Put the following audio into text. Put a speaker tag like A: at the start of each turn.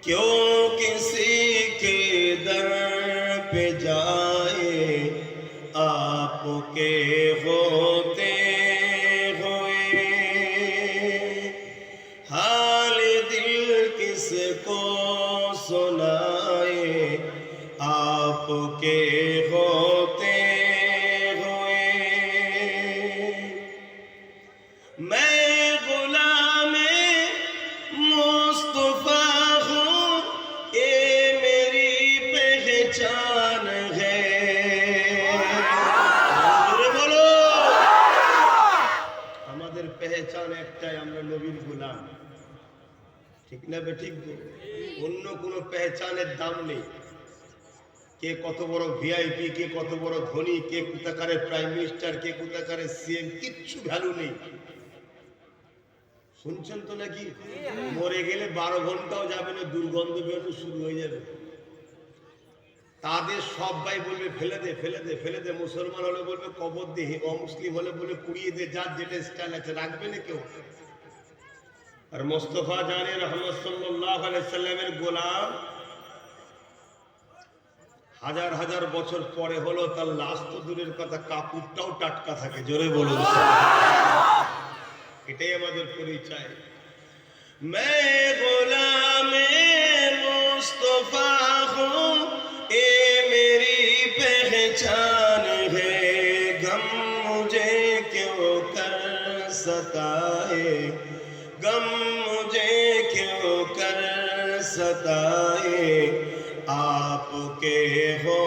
A: क्यों किसी के दर पे जाए आपके होते हुए, हाल दिल किसको सुनाए आपके होते हुए। मैं गुलामे मुस्तफा हूँ, ये मेरी पहचान है। बोलो, हमारे पहचान एकटाई, আমরা নবীর গোলাম। ঠিক না বে ঠিক? অন্য কোনো পেহচানের দাম নেই। কে কত বড় ভিআইপি, কে কত বড় ধনী, কে কোথাকারে প্রাইম মিনিস্টার, কে কোথাকারে সিএম, কিচ্ছু ভ্যালু নেই। শুনছেন তো নাকি? মরে গেলে 12 ঘন্টাও যাবে না, দুর্গন্ধ বেরোনো শুরু হয়ে যাবে। তাদের সবাই বলবে ফেলে দে ফেলে দে ফেলে দে। মুসলমান হলে বলবে কবর দে, অমুসলিম হলে বলে পুড়িয়ে দে, যার যেটা স্টাইল আছে। রাখবে না কেউ। আর মোস্তফা জানে রহমত সাল্লাল্লাহু আলাইহি সাল্লামের গোলাম হাজার হাজার বছর পরে হলো, তার লাশ তো দূরের কথা, কাপড়টাও টাটকা থাকে। জোরে বলুন, এটাই আমাদের পরিচয়। मैं गुलाम मुस्तफा हूँ, ये मेरी पहचान है। गम मुझे क्यों कर सताए, गम मुझे क्यों कर सताए आपके हो